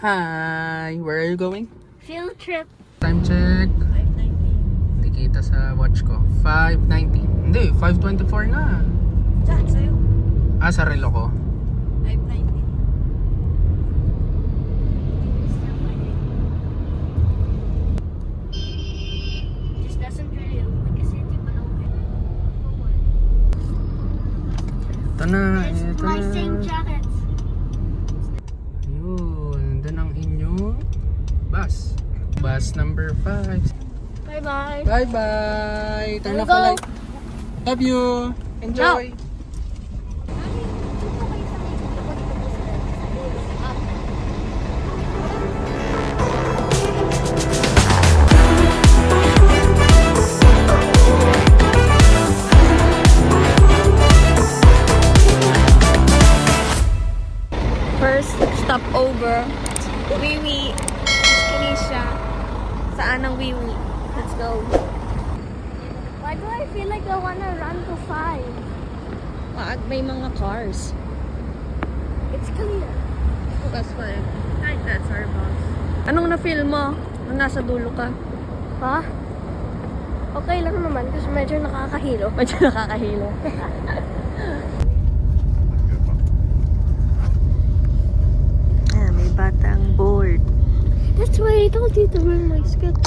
Hi! Where are you going? Field trip. Time check. 5:19. Hindi kita sa watch ko. 5:19. Hindi, 5:24 na. Diyan, sa'yo. Sa relo ko. 5:19. This doesn't really look like a city, but okay. Ito na, It's ito my na. same jacket. Yun, doon ang inyong bus. Bus number 5. Bye-bye. Bye-bye! Turn Wanna off the go? light. Love you! Enjoy! First stopover, Wiwi, Kinesia. Saan ang Wiwi? Let's go. Why do I feel like I wanna run to 5? May mga cars. It's clear. That's fine. Kahit that's our bus. Anong na-feel mo nung nasa dulo ka? Ha? Okay lang naman kasi medyo nakakahilo. Medyo nakakahilo. May batang bored. That's why I told you to bring my skirt.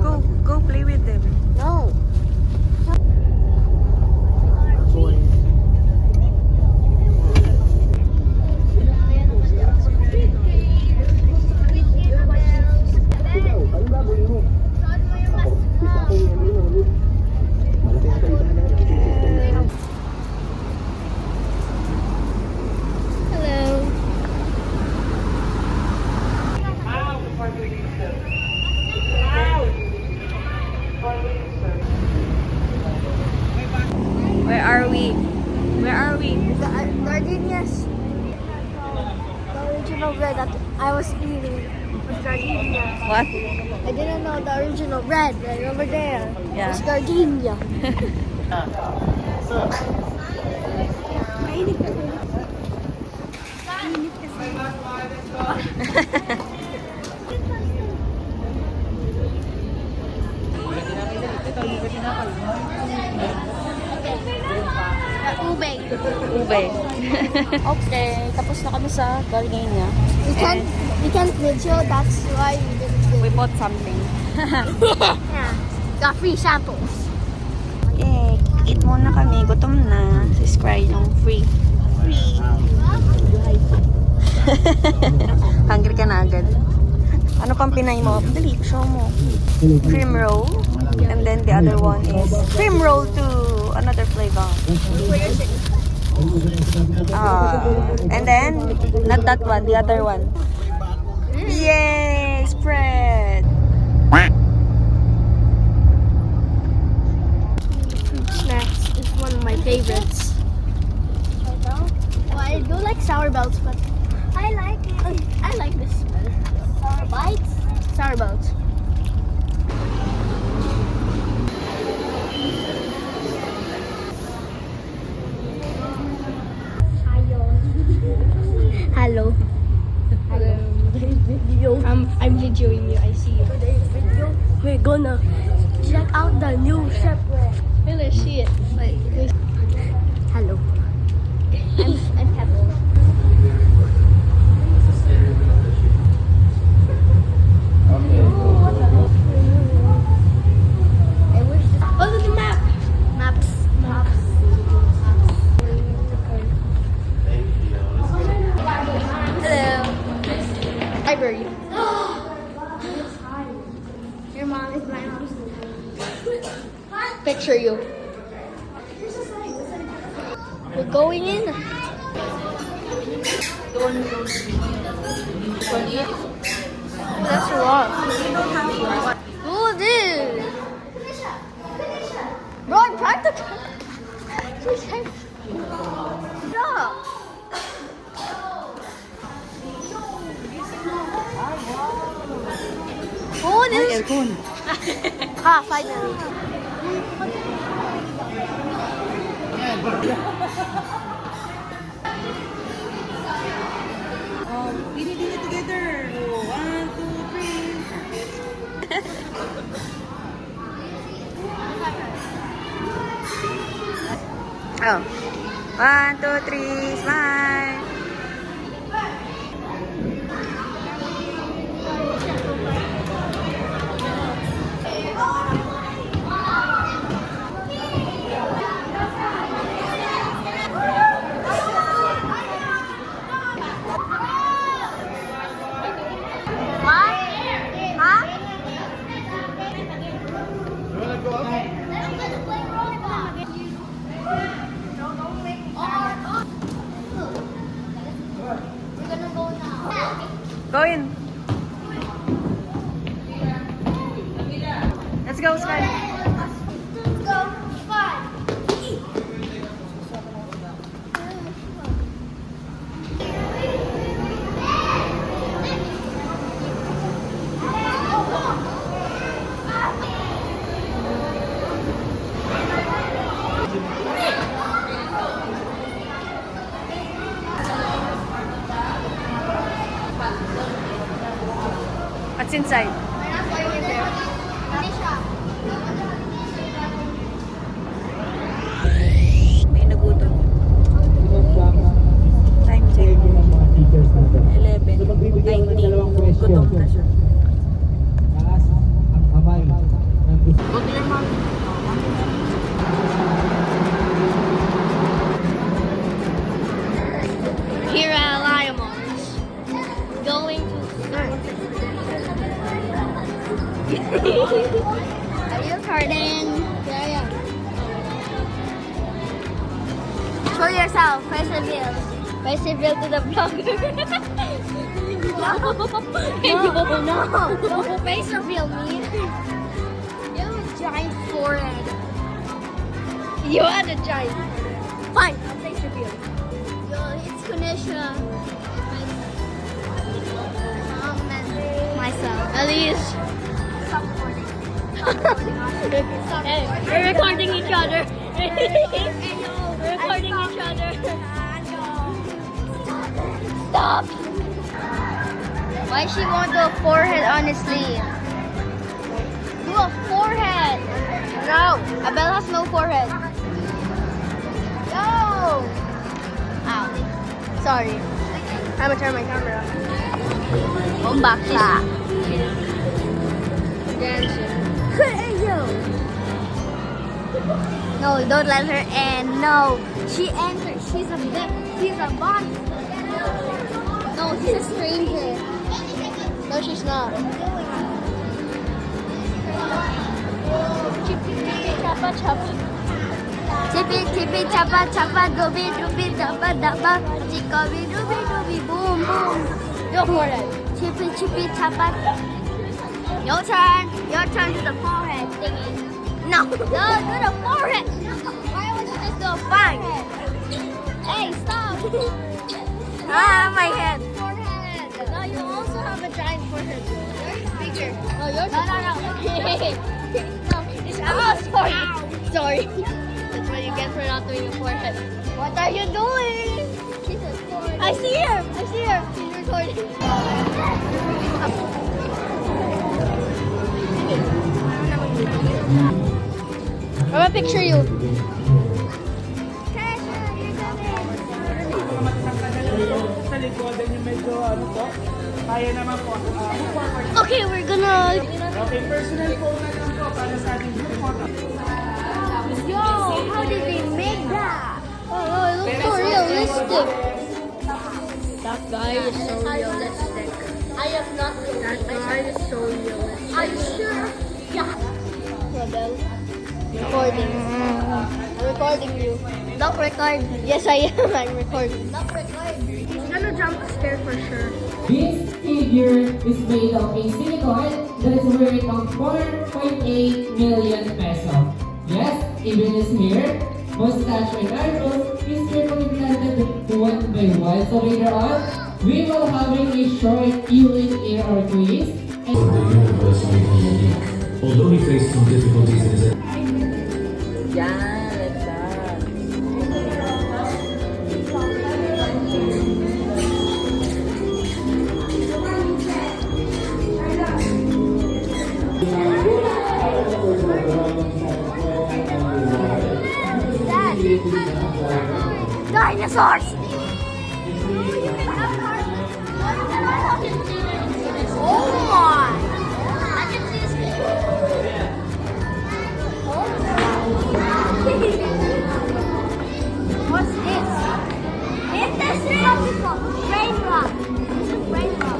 Oh, go play with them. No. Hello. Where are we? Where are we? The gardenias. The original red that I was eating was gardenia. What? I didn't know the original red right over there. Yeah. It's gardenia. Mainit kasi. Mainit kasi. Ube. Ube. Okay, tapos na kami sa Gardenia. We can't video, that's why we didn't We video. bought something. Yeah. Got free samples. Okay, eat muna kami. Gutom na. Si Scry yung free. Hungry ka na agad. Ano pang pinay mo? Dali, show mo. Cream roll. And then the other one is cream roll to another flavor. And then, not that one, the other one. Yay! Spread! Fruit snacks is one of my favorites. Well, I do like sour belts, but I like this better. Sour bites? Sour belts. Hello. Hello. Video. I'm videoing you. I see you. Today's video, we're gonna check out the new Chevrolet. Let's see it. Wait. Hello. I'm Pebble. I wish. Oh, look at the map. Maps. Hello. Library. Your mom is my mom's. Picture you. We're going in. That's a lot. Oh, dude. Bro, I'm practical. Stop. Oh, this is... finally. We did it together. Oh. 1, 2, 3, smile. What? Huh? Go in. Let's go, Sky. Let's go. 5. What's inside? May nagutom. Time check. 11:19. Gutom na siya. Taas ang kamay ng gusto. Here at Lions, going to surf. Are you recording? Yeah. Show yourself. Face reveal. Face reveal to the vlogger. No. Face reveal me. You have a giant forehead. You had a giant. Fine. I'll face reveal. Yo, it's Kanisha. Myself. Elise. Stop recording. Hey, we're recording each other. We're recording each other. Stop. Why she won't do a forehead on his sleeve? Do a forehead. No, Abel has no forehead. Yo. Ow. Sorry. I'm gonna turn my camera off. Bombakla. Hey, yo. No, don't let her in. No. She entered. She's a boss. No, she's a stranger. No, she's not. Chippy, chapa, chapa. Chippy, chapa, chapa, dooby, dooby, dabba, dabba. Chickaby, dooby, dooby, boom, boom. Your forehead. Chippy, chapa. Your turn. Your turn to the forehead thingy. No, do the forehead. Why would you just do a forehead? Hey, stop. My head. Forehead. No, you also have a giant forehead. Yours is bigger. Oh, yours is bigger. No, it's sorry. Sorry. That's what you get for not doing a forehead. What are you doing? She's recording. I see her. She's recording. I'm gonna picture you. Sa likodan yung medyo ano po. Kaya naman po. Okay, we're gonna. Okay, personal phone na lang po para sa ating group photo. Yo, how did they make that? Oh, it looks so realistic. That guy is so realistic. I am not. That guy is so realistic. Are you sure? Yeah. Rodel. Recording. I'm recording you. Don't record. Yes, I am. I'm recording. Don't record. He's gonna jump scared for sure. This figure is made of a silicone that's worth of 4.8 million pesos. Yes, even his hair, mustache, and eyebrows is carefully planted one by one. So later on, we will having a short healing ear or twist. Although he faced some difficulties in his Dad. Dinosaurs! Oh my! I can see his head. What's this? It's the raindrop. This is raindrop.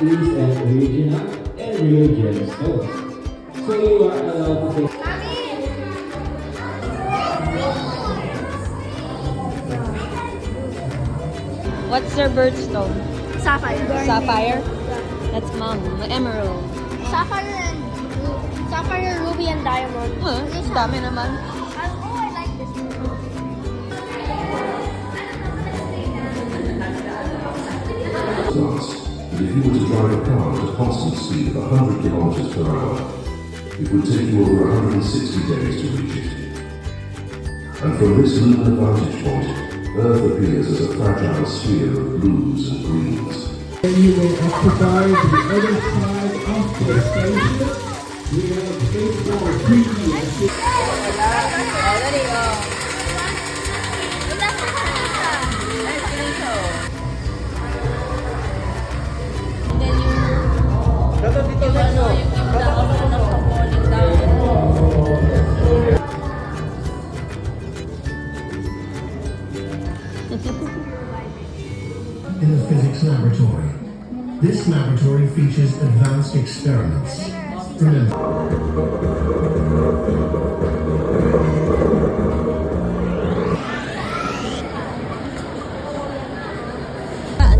Is an original and real gemstone. So you are allowed to take What's their birthstone? Sapphire. Sapphire? That's mom. Emerald. Sapphire, ruby, and diamond. Dami naman. Oh, I like this one. class. But if you were to drive a car at a constant speed of 100 kilometers per hour, it would take you over 160 days to reach it. And from this lunar vantage point, Earth appears as a fragile sphere of blues and greens. Then you will occupy the other side of the station. We have baseball preview. In the physics laboratory. This laboratory features advanced experiments. Remember,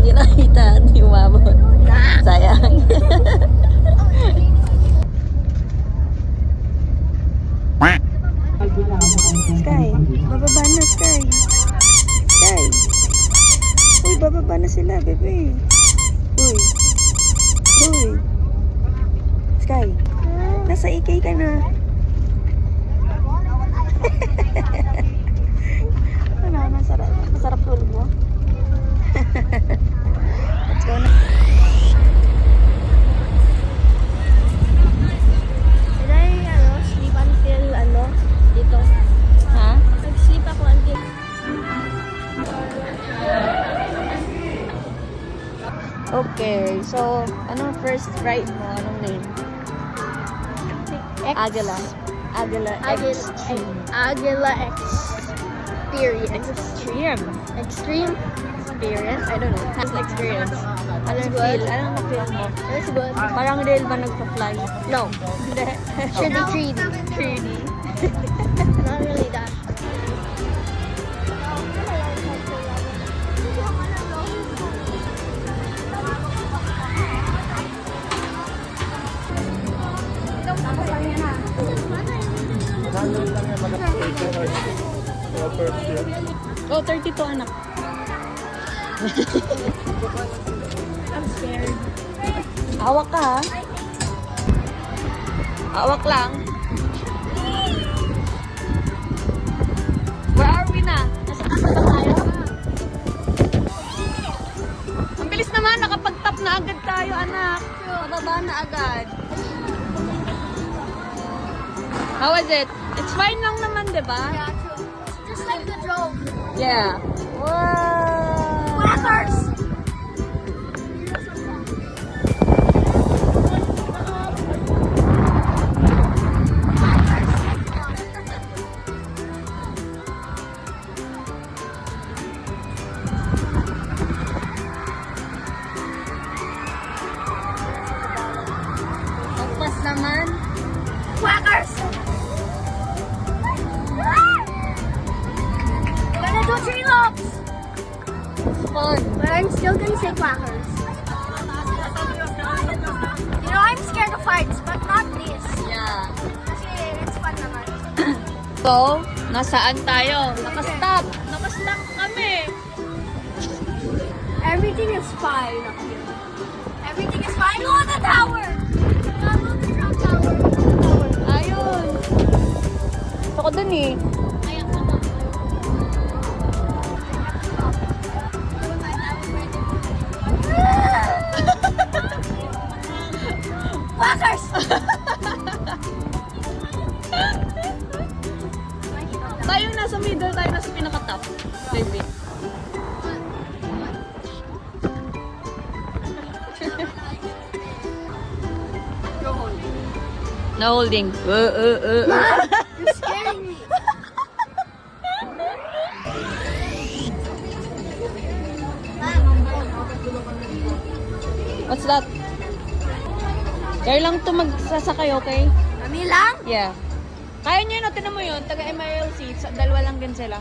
Hindi nakita at hindi umabot. Sayang. Sky, bababa na Sky. Sky. Uy, bababa na sila, bebe. Uy. Uy. Sky, nasa ikay ka na. Ano, masarap tulog mo? Let's go na. Did I sleep until dito? Ha? Nag-sleep ako until Okay, so, anong first ride mo? Anong name? X. Agila. Agila Extreme. Agila Experience. Extreme experience? I don't know. Has experience. Anong good. feel? Anong na-feel mo? That's good. Parang real ba nagpa-fly? No. Hindi. Should be 3D. 3D. Not really that. Oh, 32 anak. I'm scared. Hawak ka ha? Hawak lang. Where are we na? Nasa taas na tayo? Ang bilis naman, nakapag-tap na agad tayo anak. Pababa na agad. How was it? It's fine lang naman, di ba? Yeah, true. Just like the drone. Yeah. Wow! Whackers! Pagpas naman. Quackers! Gonna do 3 laps! It's fun. But I'm still gonna say quackers. You know, I'm scared of heights, but not this. Yeah. Kasi it's fun naman. So, nasaan tayo? Nakastop. Nakastop kami. Everything is fine up here. Everything is fine. Look at the tower! Look at the Trump tower. Ayun. Gusto ko dun eh. Ayan, tama. Quackers! Tayong No holding. You're scaring me. What's that? Kaya lang to magsasakay, okay? Kami lang? Yeah. Kaya nyo yun, tinan mo yun. Taga MILC. Dalawa lang din sila.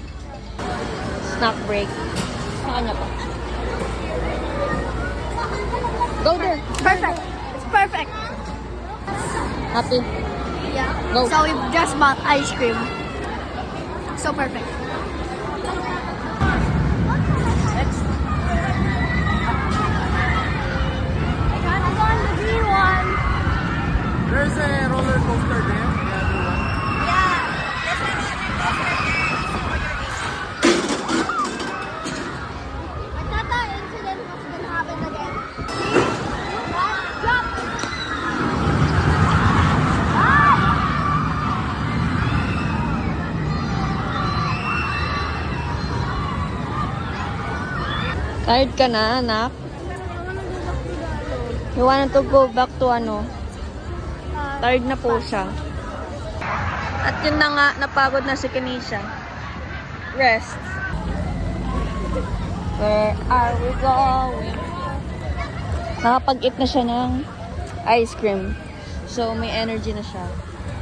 Snack break. Sa kanya pa. Go there. Perfect. It's perfect. Happy. Yeah. Go. So we just bought ice cream. So perfect. I gotta go on the green one. There's a roller coaster there. I thought that incident was gonna happen again. Jump! Tired ka na, anak? You wanted to go back to ano? Tired na po siya. At yun na nga, napagod na si Kenisha. Rest. Where are we going? Nakapag-eat na siya ng ice cream. So, may energy na siya.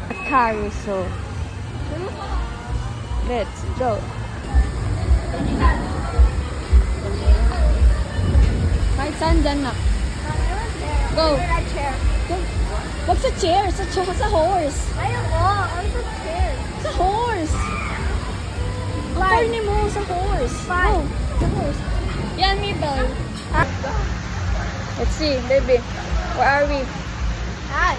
At carousel. Let's go. Kahit saan dyan na. Go. Go. Wag sa chair. Sa horse. Ayoko. I'm so scared. Sa horse. Ang corny mo. Sa horse. Fine. Go. Sa horse. Yan, middle. Let's see, baby. Where are we? Hi.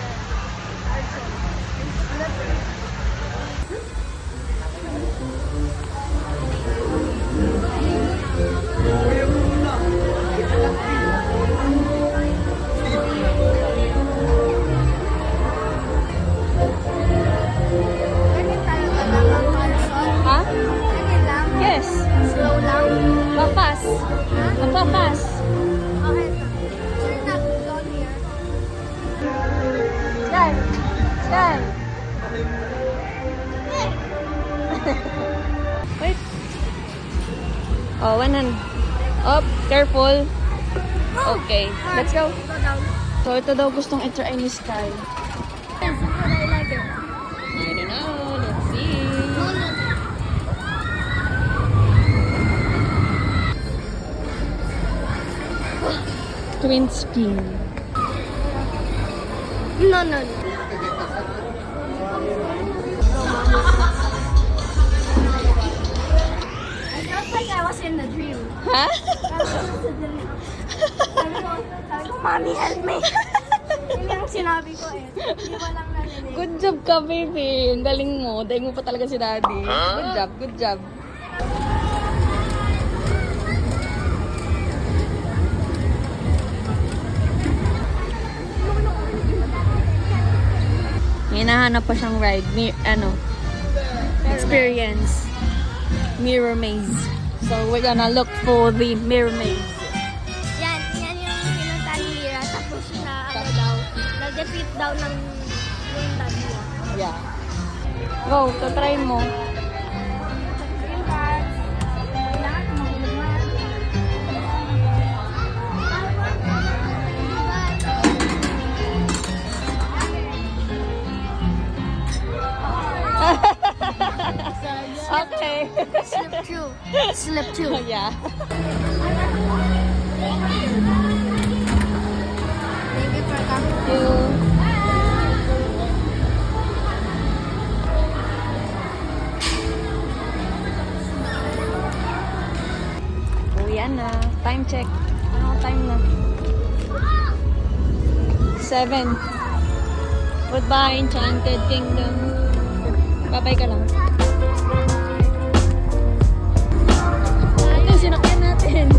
Ha? Ganyan lang. Yes. Slow lang. Papas. Papas. Okay. Should not go here. Yan. Yan. Wait. Oh, one hand. Up. Careful. Okay. Let's go. Go down. So, ito daw gustong i-try ni Sky. Yes, but I like it. I don't know. Let's see. Twin spin. No, no, no. I felt like I was in a dream. Ha? Sabi ko, Mommy, help me. Yun yung sinabi ko eh. Hindi ko lang narinig. Good job ka, baby. Ang galing mo. Dahil mo pa talaga si daddy. Good job, good job. May hinahanap pa siyang ride. Experience. Mirror maze. So, we're gonna look for the mirror maze. Yan yung pinunta ni Mira. Tapos na, na-defeat daw ng yung dad niya. Yeah. Go, try mo. Green cards. Kailangan mahulog na. Okay. Slip through. Slip through. Yeah. Thank you for coming. Thank you. Uwi na. Time check. Ano time na? 7. Goodbye, Enchanted Kingdom. Bye-bye ka lang. Ito yung sinakyan natin.